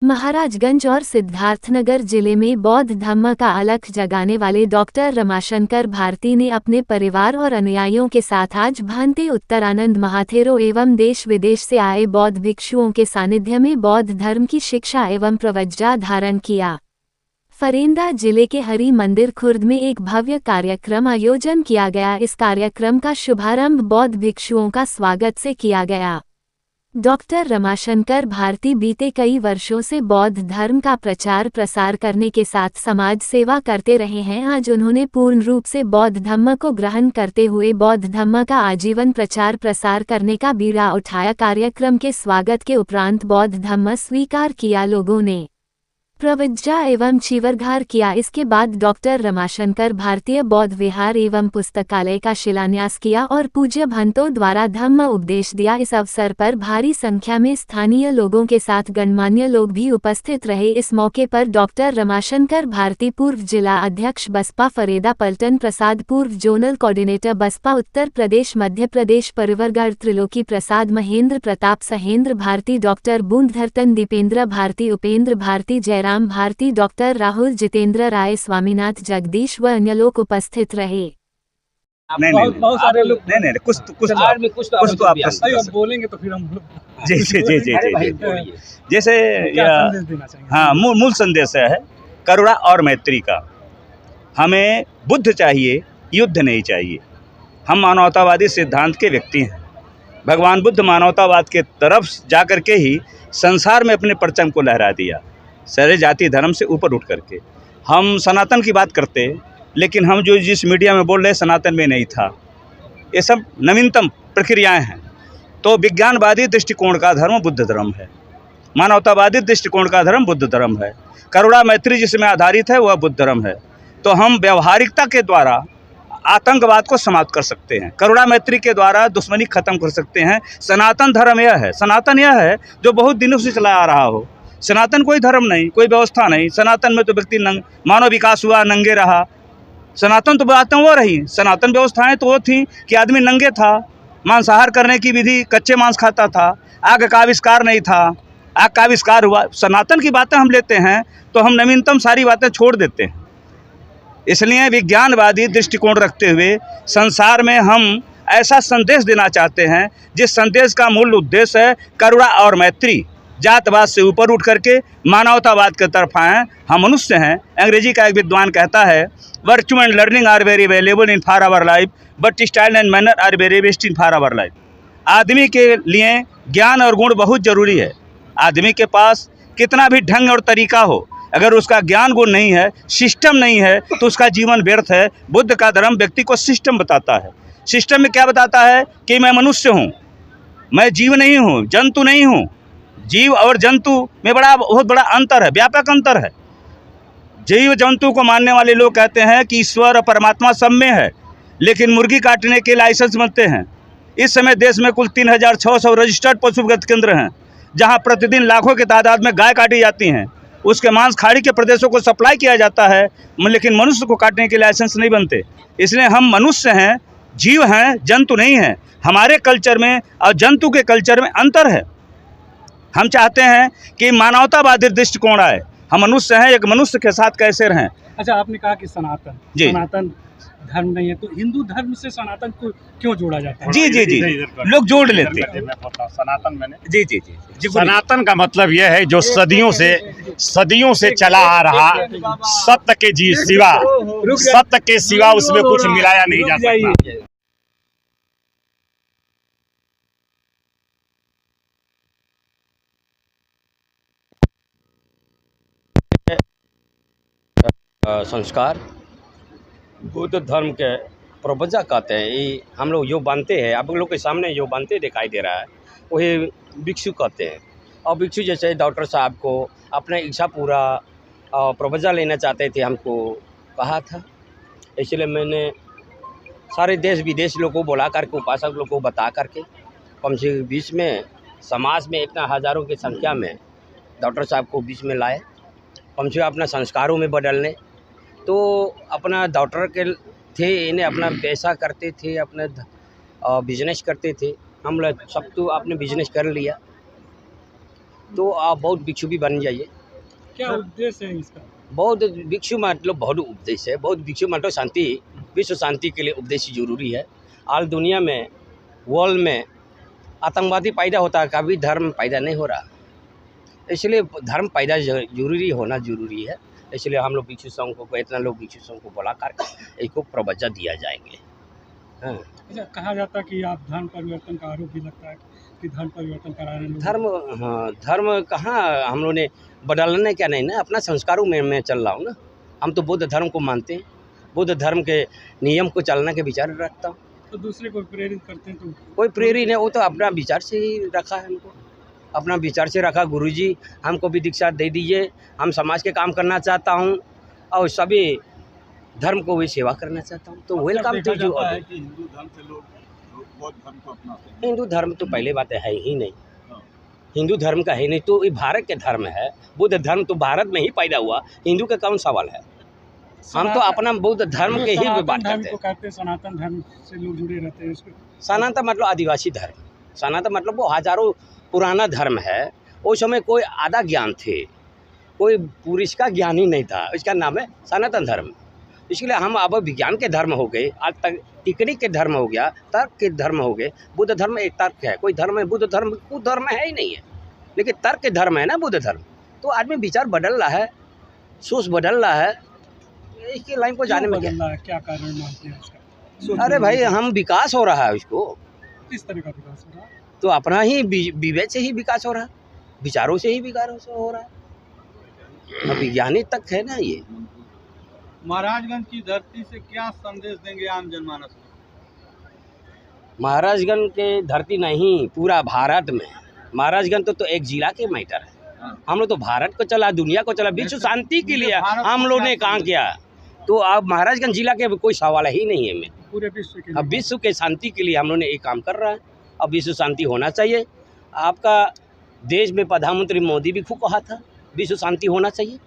महाराजगंज और सिद्धार्थनगर जिले में बौद्ध धम्म का अलख जगाने वाले डॉक्टर रमाशंकर भारती ने अपने परिवार और अनुयायियों के साथ आज भांति उत्तरानंद महाथेरो एवं देश विदेश से आए बौद्ध भिक्षुओं के सानिध्य में बौद्ध धर्म की शिक्षा एवं प्रवज्जा धारण किया। फरेंदा जिले के हरि मंदिर खुर्द में एक भव्य कार्यक्रम आयोजन किया गया। इस कार्यक्रम का शुभारंभ बौद्ध भिक्षुओं का स्वागत से किया गया। डॉक्टर रमाशंकर भारती बीते कई वर्षों से बौद्ध धर्म का प्रचार प्रसार करने के साथ समाज सेवा करते रहे हैं। आज उन्होंने पूर्ण रूप से बौद्ध धम्म को ग्रहण करते हुए बौद्ध धम्म का आजीवन प्रचार प्रसार करने का बीड़ा उठाया। कार्यक्रम के स्वागत के उपरांत बौद्ध धम्म स्वीकार किया, लोगों ने प्रवज्जा एवं चीवरघार किया। इसके बाद डॉक्टर रमाशंकर भारतीय बौद्ध विहार एवं पुस्तकालय का शिलान्यास किया और पूज्य भंतों द्वारा धम्म उपदेश दिया। इस अवसर पर भारी संख्या में स्थानीय लोगों के साथ गणमान्य लोग भी उपस्थित रहे। इस मौके पर डॉक्टर रमाशंकर भारती पूर्व जिला अध्यक्ष बसपा फरेदा पलटन प्रसाद, पूर्व जोनल कोऑर्डिनेटर बसपा उत्तर प्रदेश मध्य प्रदेश परिवरगढ़ त्रिलोकी प्रसाद, महेंद्र प्रताप, सहेंद्र भारती, डॉक्टर बूंदधरतन, दीपेंद्र भारती, उपेंद्र भारती, जयराम भारती, डॉक्टर राहुल, जितेंद्र राय, स्वामीनाथ, जगदीश व अन्य लोग उपस्थित रहे। बहुत सारे लोग नहीं कुछ तो आप बोलेंगे तो फिर हम जी जैसे हाँ, मूल संदेश है करुणा और मैत्री का। हमें बुद्ध चाहिए, युद्ध नहीं चाहिए। हम मानवतावादी सिद्धांत के व्यक्ति हैं। भगवान बुद्ध मानवतावाद के तरफ जाकर के ही संसार में अपने परचम को लहरा दिया, सारे जाति धर्म से ऊपर उठ करके। हम सनातन की बात करते, लेकिन हम जो जिस मीडिया में बोल रहे सनातन में नहीं था, ये सब नवीनतम प्रक्रियाएं हैं। तो विज्ञानवादी दृष्टिकोण का धर्म बुद्ध धर्म है, मानवतावादी दृष्टिकोण का धर्म बुद्ध धर्म है, करुणा मैत्री जिसमें आधारित है वह बुद्ध धर्म है। तो हम व्यवहारिकता के द्वारा आतंकवाद को समाप्त कर सकते हैं, करुणा मैत्री के द्वारा दुश्मनी खत्म कर सकते हैं। सनातन धर्म यह है, सनातन यह है जो बहुत दिनों से चला आ रहा हो। सनातन कोई धर्म नहीं, कोई व्यवस्था नहीं। सनातन में तो व्यक्ति मानव विकास हुआ, नंगे रहा। सनातन तो बातें वो रही, सनातन व्यवस्थाएं तो वो थी कि आदमी नंगे था, मांसाहार करने की विधि, कच्चे मांस खाता था, आग का आविष्कार नहीं था, आग का आविष्कार हुआ। सनातन की बातें हम लेते हैं तो हम नवीनतम सारी बातें छोड़ देते हैं। इसलिए विज्ञानवादी दृष्टिकोण रखते हुए संसार में हम ऐसा संदेश देना चाहते हैं जिस संदेश का मूल उद्देश्य है करुणा और मैत्री। जातवाद से ऊपर उठ करके मानवतावाद की तरफ आए। हम मनुष्य हैं। अंग्रेजी का एक विद्वान कहता है, virtue and learning are very valuable in for our life, but style and manner are very waste in for our life. आदमी के लिए ज्ञान और गुण बहुत जरूरी है। आदमी के पास कितना भी ढंग और तरीका हो, अगर उसका ज्ञान गुण नहीं है, सिस्टम नहीं है, तो उसका जीवन व्यर्थ है। बुद्ध का धर्म व्यक्ति को सिस्टम बताता है। सिस्टम में क्या बताता है कि मैं मनुष्य हूँ, मैं जीव नहीं हूँ, जंतु नहीं हूँ। जीव और जंतु में बहुत बड़ा अंतर है, व्यापक अंतर है। जीव जंतु को मानने वाले लोग कहते हैं कि ईश्वर और परमात्मा सब में है, लेकिन मुर्गी काटने के लाइसेंस बनते हैं। इस समय देश में कुल 3600 रजिस्टर्ड पशुवत केंद्र हैं, जहां प्रतिदिन लाखों की तादाद में गाय काटी जाती हैं। उसके मांस खाड़ी के प्रदेशों को सप्लाई किया जाता है, लेकिन मनुष्य को काटने के लाइसेंस नहीं बनते। इसलिए हम मनुष्य हैं, जीव हैं, जंतु नहीं हैं। हमारे कल्चर में और जंतु के कल्चर में अंतर है। हम चाहते हैं कि मानवतावादी दृष्टिकोण आए। हम मनुष्य हैं, एक मनुष्य के साथ कैसे रहें। अच्छा, आपने कहा कि सनातन धर्म नहीं है, तो हिंदू धर्म से सनातन को क्यों जोड़ा जाता है? जी लोग जोड़ लेते हैं। सनातन मैंने जी सनातन का मतलब यह है जो सदियों से चला आ रहा सत्य के सिवा, सत्य के सिवा उसमें कुछ मिलाया नहीं जा सकता। संस्कार बुद्ध धर्म के प्रवज्जा कहते हैं। ये हम लोग जो बांधते हैं, आप लोग के सामने जो बांधते दिखाई दे रहा है, वही भिक्षु कहते हैं। और भिक्षु जैसे डॉक्टर साहब को अपना इच्छा पूरा प्रवज्जा लेना चाहते थे, हमको कहा था। इसलिए मैंने सारे देश विदेश लोगों को बुला करके, उपासक लोगों को बता करके, कम से बीच में समाज में इतना हज़ारों की संख्या में डॉक्टर साहब को बीच में लाए, कम से कम अपना संस्कारों में बदलने। तो अपना डॉक्टर के थे, इन्हें अपना पैसा करते थे, अपने बिजनेस करते थे। हम लोग सब तो आपने बिजनेस कर लिया, तो आप बौद्ध भिक्षु भी बन जाइए। क्या उद्देश्य है इसका? बौद्ध भिक्षु मतलब बहुत उपदेश है। बौद्ध भिक्षु मतलब शांति, विश्व शांति के लिए उपदेश जरूरी है। आज दुनिया में, वर्ल्ड में आतंकवादी पैदा होता है, कभी धर्म पैदा नहीं हो रहा, इसलिए धर्म पैदा जरूरी होना जरूरी है। इसलिए हम लोग भिक्षु संघ को, इतना लोग भिक्षु संघ को बुला कर इसको प्रवचन दिया जाएंगे। हाँ। अच्छा, कहा जाता है कि आप धर्म परिवर्तन का आरोप भी लगता है कि धर्म परिवर्तन कराने लोग। धर्म, हाँ, धर्म कहाँ हम लोग ने बदलने क्या नहीं ना, अपना संस्कारों में मैं चल रहा हूँ ना। हम तो बुद्ध धर्म को मानते हैं, बुद्ध धर्म के नियम को चलने के विचार रखता हूँ। तो दूसरे को प्रेरित करते हैं तो कोई प्रेरित नहीं, वो तो अपना विचार से ही रखा है हमको, अपना विचार से रखा। गुरुजी हमको भी दीक्षा दे दीजिए, हम समाज के काम करना चाहता हूँ और सभी धर्म को भी सेवा करना चाहता हूँ, तो वेलकम टू यू। हिंदू धर्म से लोग बौद्ध धर्म को अपनाते हैं। हिंदू धर्म तो पहले बात है ही नहीं, हिंदू धर्म का है नहीं, तो ये भारत के धर्म है। बुद्ध धर्म तो भारत में ही पैदा हुआ, हिंदू का कौन सवाल है? हम तो अपना बुद्ध धर्म के ही बात करते हैं। सनातन धर्म से लोग जुड़े रहते हैं इसको। सनातन मतलब आदिवासी धर्म, सनातन मतलब वो हजारों पुराना धर्म है। उस समय कोई आधा ज्ञान थे, कोई पुरुष का ज्ञान ही नहीं था, इसका नाम है सनातन धर्म। इसलिए हम अब विज्ञान के धर्म हो गए, आज तक टेक्निक के धर्म हो गया, तर्क के धर्म हो गए। बुद्ध धर्म एक तर्क है, कोई धर्म है बुद्ध धर्म, कोई धर्म है ही नहीं है, लेकिन तर्क के धर्म है ना बुद्ध धर्म। तो आदमी विचार बदल रहा है, सोच बदल रहा है, इसकी लाइन को जाने में क्या कारण मानते हैं इसका? अरे भाई, हम विकास हो रहा है उसको, किस तरह का विकास हो रहा है? तो अपना ही विवेक से ही विकास हो रहा है, विचारों से ही विकास हो रहा है। विज्ञानी तक है ना ये। महाराजगंज की धरती से क्या संदेश देंगे आम जनमानस को? महाराजगंज के धरती नहीं, पूरा भारत में। महाराजगंज तो एक जिला के मैटर है। हम लोग तो भारत को चला, दुनिया को चला, विश्व शांति के लिए हम लोग ने काम किया। तो अब महाराजगंज जिला के कोई सवाल ही नहीं है में, पूरे विश्व के अब विश्व के शांति के लिए हम लोग ने एक काम कर रहा है। अब विश्व शांति होना चाहिए। आपका देश में प्रधानमंत्री मोदी भी खूब कहा था विश्व शांति होना चाहिए।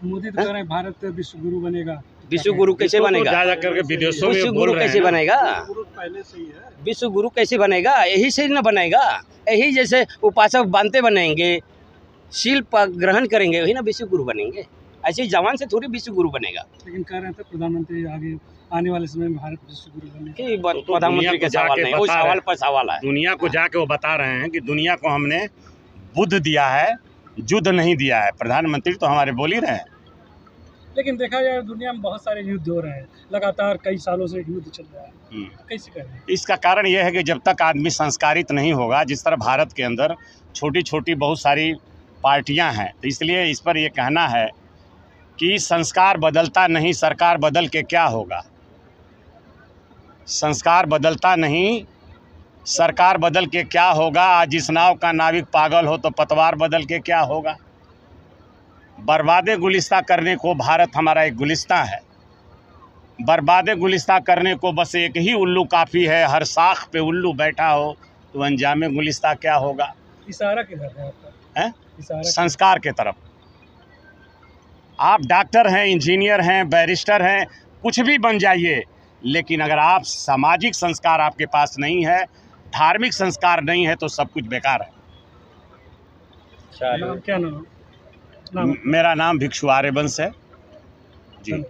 मोदी तो कह रहे हैं भारत विश्व गुरु बनेगा। विश्व गुरु कैसे बनेगा? विदेशों में विश्व बोल गुरु रहे कैसे हैं। बनेगा? पहले से ही है। विश्व गुरु कैसे बनेगा? यही से न बनेगा। यही जैसे उपासक बनते बनेंगे, शिल्प ग्रहण करेंगे, वही ना विश्व गुरु बनेंगे। ऐसे जवान से थोड़ी विश्व गुरु बनेगा। लेकिन कह रहे थे प्रधानमंत्री आगे आने वाले समय में भारत विश्व गुरु बनेगा। कि प्रधानमंत्री के सवाल नहीं, वो सवाल पर सवाल है। दुनिया को जाके वो बता रहे हैं कि दुनिया को हमने बुद्ध दिया है, युद्ध नहीं दिया है। प्रधानमंत्री तो हमारे बोल ही रहे हैं। लेकिन देखा जाए दुनिया में बहुत सारे युद्ध हो रहे हैं, लगातार कई सालों से युद्ध चल रहा है, कैसे करें? इसका कारण यह है कि जब तक आदमी संस्कारित नहीं होगा, जिस तरह भारत के अंदर छोटी छोटी बहुत सारी पार्टियां हैं, तो इसलिए इस पर यह कहना है कि संस्कार बदलता नहीं, सरकार बदल के क्या होगा। संस्कार बदलता नहीं, सरकार बदल के क्या होगा। आज इस नाव का नाविक पागल हो तो पतवार बदल के क्या होगा। बर्बादे गुलिस्ता करने को भारत हमारा एक गुलिस्ता है। बर्बादे गुलिस्ता करने को बस एक ही उल्लू काफ़ी है। हर साख पे उल्लू बैठा हो तो अंजामे गुलिस्ता क्या होगा। इशारा किधर है आपका? है इशारा संस्कार के तरफ। आप डॉक्टर हैं, इंजीनियर हैं, बैरिस्टर हैं, कुछ भी बन जाइए, लेकिन अगर आप सामाजिक संस्कार आपके पास नहीं है, धार्मिक संस्कार नहीं है, तो सब कुछ बेकार है। क्या नाम? मेरा नाम भिक्षु आर्यवंश है जी।